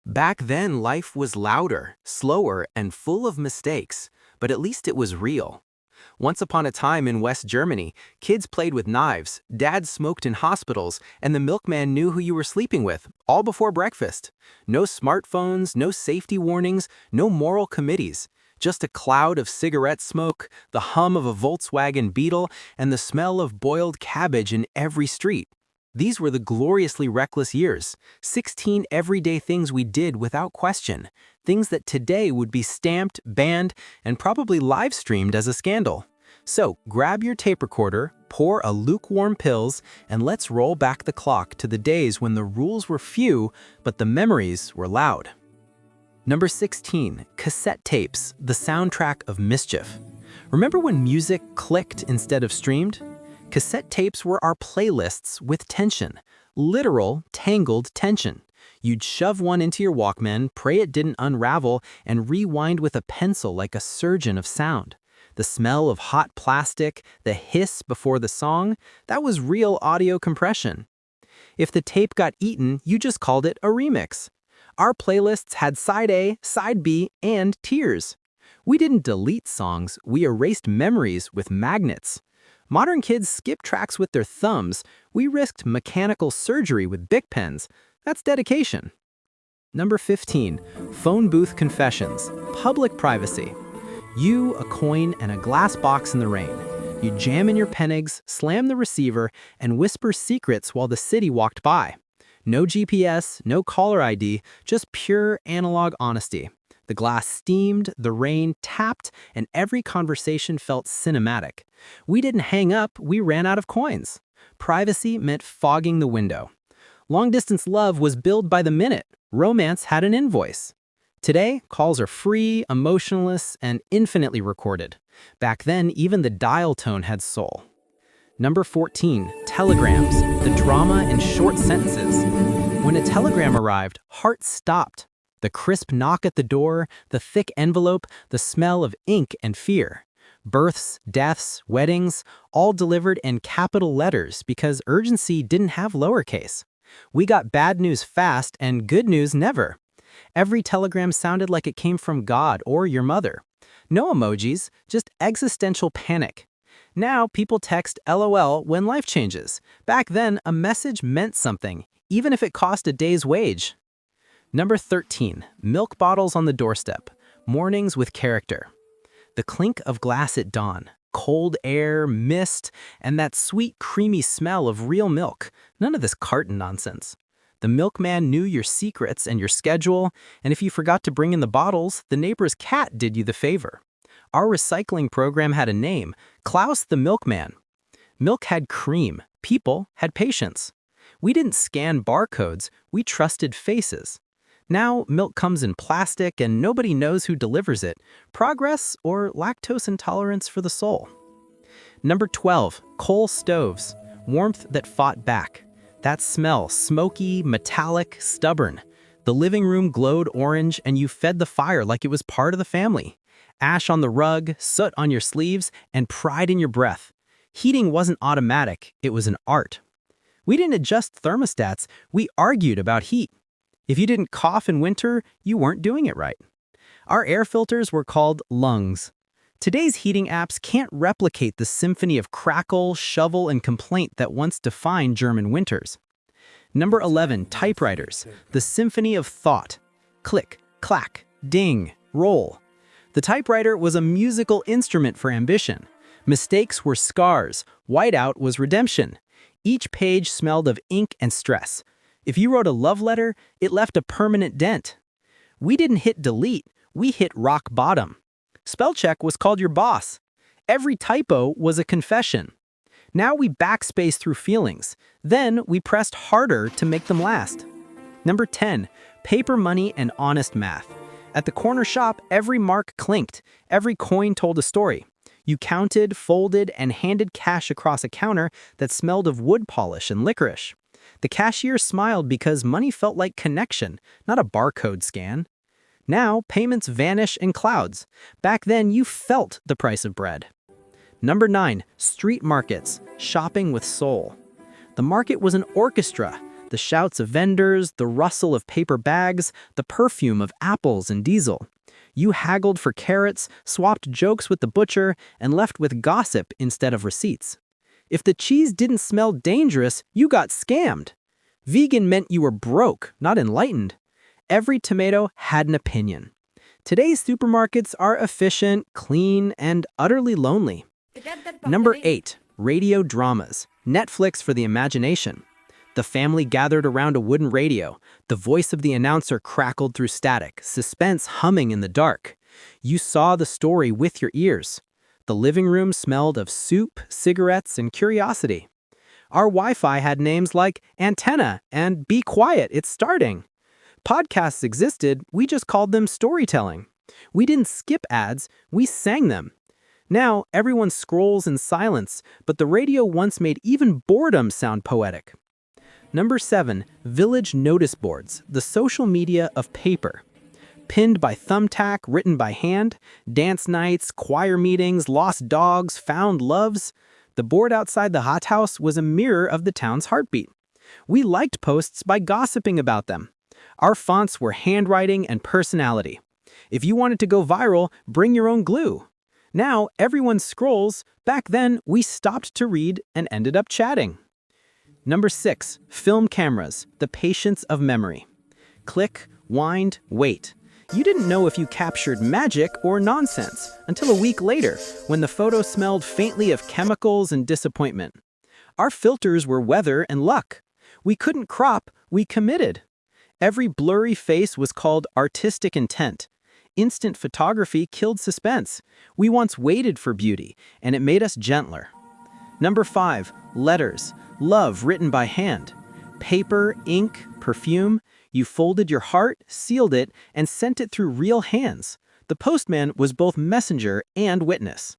Back then, life was louder, slower, and full of mistakes, but at least it was real. Once upon a time in West Germany, kids played with knives, dads smoked in hospitals, and the milkman knew who you were sleeping with, all before breakfast. No smartphones, no safety warnings, no moral committees. Just a cloud of cigarette smoke, the hum of a Volkswagen Beetle, and the smell of boiled cabbage in every street. These were the gloriously reckless years, 16 everyday things we did without question, things that today would be stamped, banned, and probably live-streamed as a scandal. So grab your tape recorder, pour a lukewarm pills, and let's roll back the clock to the days when the rules were few, but the memories were loud. Number 16, cassette tapes, the soundtrack of mischief. Remember when music clicked instead of streamed? Cassette tapes were our playlists with tension, literal, tangled tension. You'd shove one into your Walkman, pray it didn't unravel, and rewind with a pencil like a surgeon of sound. The smell of hot plastic, the hiss before the song, that was real audio compression. If the tape got eaten, you just called it a remix. Our playlists had side A, side B, and tears. We didn't delete songs, we erased memories with magnets. Modern kids skip tracks with their thumbs. We risked mechanical surgery with Bic pens. That's dedication. Number 15, phone booth confessions, public privacy. You, a coin, and a glass box in the rain. You jam in your pen eggs, slam the receiver, and whisper secrets while the city walked by. No GPS, no caller ID, just pure analog honesty. The glass steamed, the rain tapped, and every conversation felt cinematic. We didn't hang up, we ran out of coins. Privacy meant fogging the window. Long-distance love was billed by the minute. Romance had an invoice. Today, calls are free, emotionless, and infinitely recorded. Back then, even the dial tone had soul. Number 14, telegrams, the drama in short sentences. When a telegram arrived, hearts stopped. The crisp knock at the door, the thick envelope, the smell of ink and fear. Births, deaths, weddings, all delivered in capital letters because urgency didn't have lowercase. We got bad news fast and good news never. Every telegram sounded like it came from God or your mother. No emojis, just existential panic. Now people text LOL when life changes. Back then, a message meant something, even if it cost a day's wage. Number 13, milk bottles on the doorstep, mornings with character. The clink of glass at dawn, cold air, mist, and that sweet, creamy smell of real milk. None of this carton nonsense. The milkman knew your secrets and your schedule, and if you forgot to bring in the bottles, the neighbor's cat did you the favor. Our recycling program had a name, Klaus the Milkman. Milk had cream, people had patience. We didn't scan barcodes, we trusted faces. Now, milk comes in plastic and nobody knows who delivers it. Progress or lactose intolerance for the soul. Number 12, coal stoves, warmth that fought back. That smell, smoky, metallic, stubborn. The living room glowed orange and you fed the fire like it was part of the family. Ash on the rug, soot on your sleeves, and pride in your breath. Heating wasn't automatic, it was an art. We didn't adjust thermostats, we argued about heat. If you didn't cough in winter, you weren't doing it right. Our air filters were called lungs. Today's heating apps can't replicate the symphony of crackle, shovel, and complaint that once defined German winters. Number 11, typewriters, the symphony of thought. Click, clack, ding, roll. The typewriter was a musical instrument for ambition. Mistakes were scars, whiteout was redemption. Each page smelled of ink and stress. If you wrote a love letter, it left a permanent dent. We didn't hit delete, we hit rock bottom. Spell check was called your boss. Every typo was a confession. Now we backspace through feelings. Then we pressed harder to make them last. Number 10, paper money and honest math. At the corner shop, every mark clinked. Every coin told a story. You counted, folded, and handed cash across a counter that smelled of wood polish and licorice. The cashier smiled because money felt like connection, not a barcode scan. Now, payments vanish in clouds. Back then, you felt the price of bread. Number 9, street markets, shopping with soul. The market was an orchestra. The The shouts of vendors, the rustle of paper bags, the perfume of apples and diesel. You haggled for carrots, swapped jokes with the butcher, and left with gossip instead of receipts. If the cheese didn't smell dangerous, you got scammed. Vegan meant you were broke, not enlightened. Every tomato had an opinion. Today's supermarkets are efficient, clean, and utterly lonely. Number 8. Radio dramas. Netflix for the imagination. The family gathered around a wooden radio. The voice of the announcer crackled through static, suspense humming in the dark. You saw the story with your ears. The living room smelled of soup, cigarettes, and curiosity. Our Wi-Fi had names like Antenna and Be Quiet, It's Starting. Podcasts existed, we just called them storytelling. We didn't skip ads, we sang them. Now, everyone scrolls in silence, but the radio once made even boredom sound poetic. Number 7. Village notice boards, the social media of paper. Pinned by thumbtack, written by hand, dance nights, choir meetings, lost dogs, found loves. The board outside the hothouse was a mirror of the town's heartbeat. We liked posts by gossiping about them. Our fonts were handwriting and personality. If you wanted to go viral, bring your own glue. Now, everyone scrolls. Back then, we stopped to read and ended up chatting. Number 6. Film cameras, the patience of memory. Click, wind, wait. You didn't know if you captured magic or nonsense until a week later, when the photo smelled faintly of chemicals and disappointment. Our filters were weather and luck. We couldn't crop, we committed. Every blurry face was called artistic intent. Instant photography killed suspense. We once waited for beauty, and it made us gentler. Number 5. Letters. Love written by hand. Paper, ink, perfume. You folded your heart, sealed it, and sent it through real hands. The postman was both messenger and witness.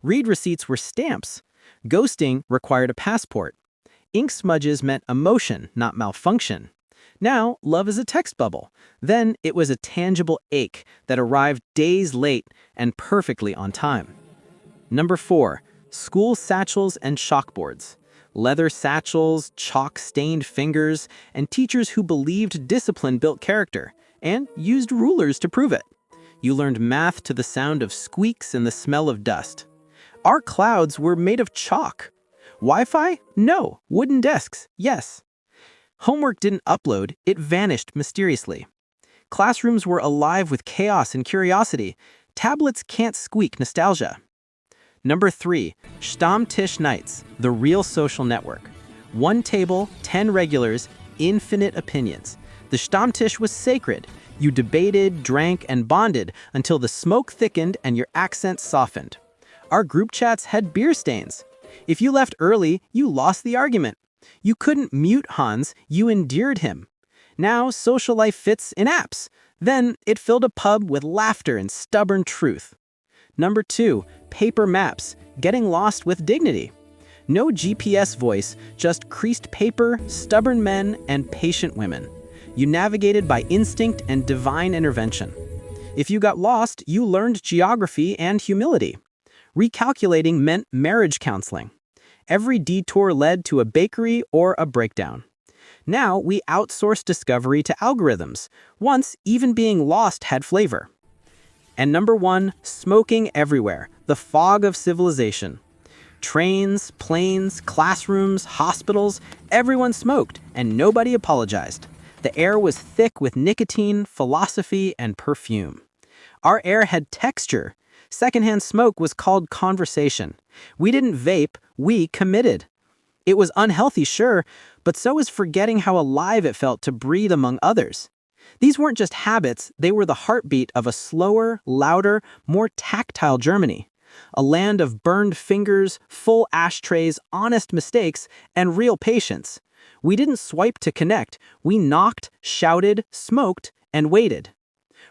Read receipts were stamps. Ghosting required a passport. Ink smudges meant emotion, not malfunction. Now, love is a text bubble. Then it was a tangible ache that arrived days late and perfectly on time. Number 4. School satchels and chalkboards. Leather satchels, chalk-stained fingers, and teachers who believed discipline built character, and used rulers to prove it. You learned math to the sound of squeaks and the smell of dust. Our clouds were made of chalk. Wi-Fi? No. Wooden desks? Yes. Homework didn't upload, it vanished mysteriously. Classrooms were alive with chaos and curiosity. Tablets can't squeak nostalgia. Number 3. Stammtisch nights, the real social network. 1 table, 10 regulars, infinite opinions. The Stammtisch was sacred. You debated, drank, and bonded until the smoke thickened and your accents softened. Our group chats had beer stains. If you left early, you lost the argument. You couldn't mute Hans, you endeared him. Now, social life fits in apps. Then, it filled a pub with laughter and stubborn truth. Number 2. Paper maps, getting lost with dignity. No GPS voice, just creased paper, stubborn men, and patient women. You navigated by instinct and divine intervention. If you got lost, you learned geography and humility. Recalculating meant marriage counseling. Every detour led to a bakery or a breakdown. Now we outsource discovery to algorithms. Once, even being lost had flavor. And number 1, smoking everywhere, the fog of civilization. Trains, planes, classrooms, hospitals, everyone smoked, and nobody apologized. The air was thick with nicotine, philosophy, and perfume. Our air had texture. Secondhand smoke was called conversation. We didn't vape, we committed. It was unhealthy, sure, but so was forgetting how alive it felt to breathe among others. These weren't just habits, they were the heartbeat of a slower, louder, more tactile Germany. A land of burned fingers, full ashtrays, honest mistakes, and real patience. We didn't swipe to connect, we knocked, shouted, smoked, and waited.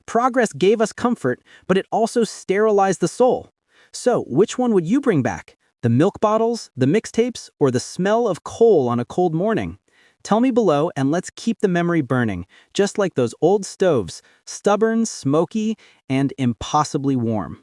Progress gave us comfort, but it also sterilized the soul. So, which one would you bring back? The milk bottles, the mixtapes, or the smell of coal on a cold morning? Tell me below and let's keep the memory burning, just like those old stoves, stubborn, smoky, and impossibly warm.